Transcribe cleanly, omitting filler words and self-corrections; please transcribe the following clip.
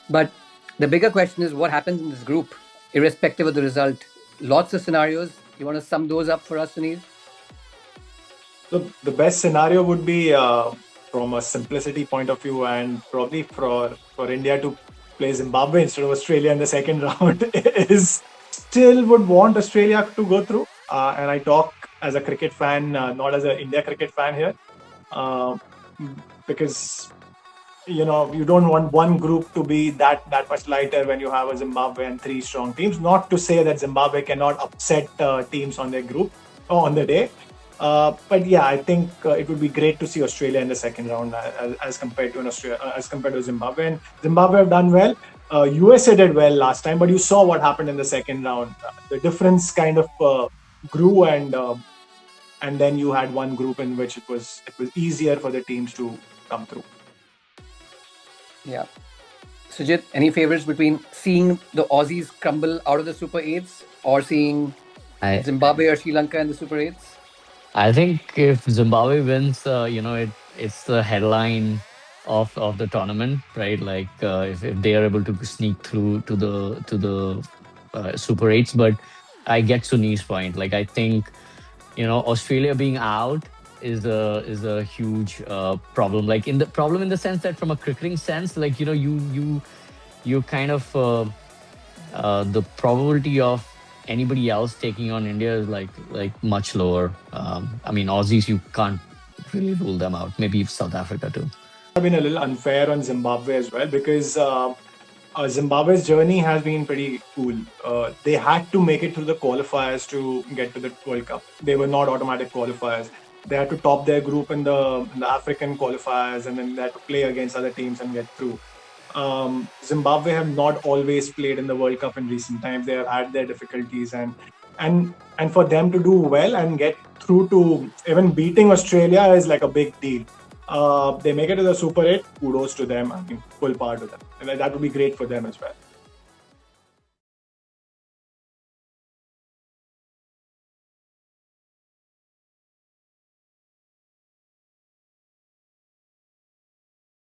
But the bigger question is what happens in this group, irrespective of the result. Lots of scenarios. You want to sum those up for us, Sunil? The best scenario would be from a simplicity point of view, and probably for India to play Zimbabwe instead of Australia in the second round is still would want Australia to go through. And I talk as a cricket fan, not as an India cricket fan here, uh, because you don't want one group to be that much lighter when you have a Zimbabwe and three strong teams. Not to say that Zimbabwe cannot upset teams on their group or on the day, but yeah, I think it would be great to see Australia in the second round as compared to as compared to Zimbabwe. And Zimbabwe have done well. USA did well last time, but you saw what happened in the second round. The difference kind of grew, and then you had one group in which it was easier for the teams to come through. Yeah. Sujit, any favorites between seeing the Aussies crumble out of the Super 8s or seeing I Zimbabwe or Sri Lanka in the Super 8s? I think if Zimbabwe wins, it's the headline of the tournament, right? Like if they are able to sneak through to the Super Eights. But I get Sunil's point. Like I think Australia being out is a huge problem. Like in the sense that from a cricketing sense, like you kind of the probability of anybody else taking on India is like much lower. I mean, Aussies, you can't really rule them out. Maybe South Africa too. Have been a little unfair on Zimbabwe as well because Zimbabwe's journey has been pretty cool. They had to make it through the qualifiers to get to the World Cup. They were not automatic qualifiers. They had to top their group in the African qualifiers, and then they had to play against other teams and get through. Zimbabwe have not always played in the World Cup in recent times. They have had their difficulties, and for them to do well and get through to even beating Australia is like a big deal. They make it to the Super 8. Kudos to them. I mean, full power to them, and that would be great for them as well.